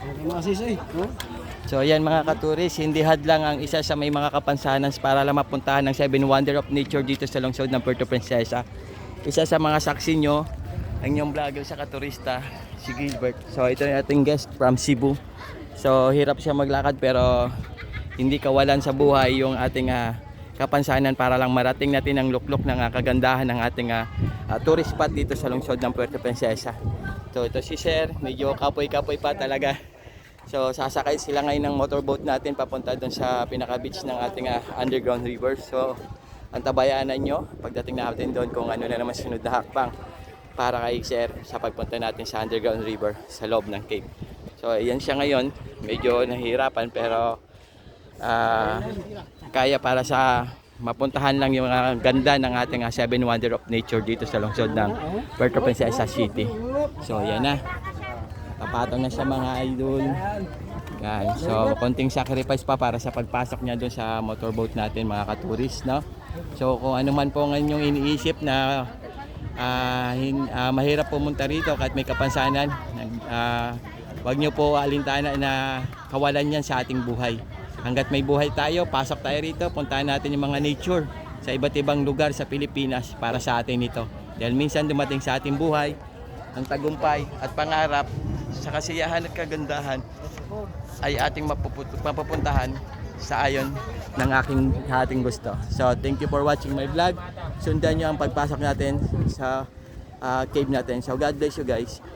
Mga sisay, no? So ayan mga katuris, hindi hadlang ang isa sa may mga kapansanan para lang mapuntahan ng 7 Wonder of Nature dito sa lungsod ng Puerto Princesa. Isa sa mga saksi nyo, ang inyong vlogger sa katurista, si Gilbert. So ito yung ating guest from Cebu. So hirap siya maglakad pero hindi kawalan sa buhay yung ating kapansanan para lang marating natin ang luklok ng kagandahan ng ating tourist spot dito sa lungsod ng Puerto Princesa. So ito si Sir, medyo kapoy-kapoy pa talaga. So sasakay sila ngayon ng motorboat natin papunta doon sa pinaka beach ng ating underground river. So antabayanan nyo pagdating natin doon kung ano na naman sunod na hakbang para kay Sir sa pagpunta natin sa underground river sa loob ng cave. So ayan siya ngayon, medyo nahihirapan pero kaya para sa mapuntahan lang yung ganda ng ating 7 Wonder of Nature dito sa lungsod ng Puerto Princesa City. So yan na. Kapatong na siya mga idol. Yan. So konting sacrifice pa para sa pagpasok niya doon sa motorboat natin mga katuris, no? So kung ano man po ang inyong iniisip na mahirap pumunta rito kahit may kapansanan, wag niyo po alintana na kawalan yan sa ating buhay. Hanggat may buhay tayo, pasok tayo rito, puntahan natin yung mga nature sa iba't ibang lugar sa Pilipinas para sa atin ito. Dahil minsan dumating sa ating buhay ang tagumpay at pangarap sa kasiyahan at kagandahan ay ating mapupuntahan sa ayon ng ating gusto. So thank you for watching my vlog. Sundan nyo ang pagpasok natin sa cave natin. So God bless you guys.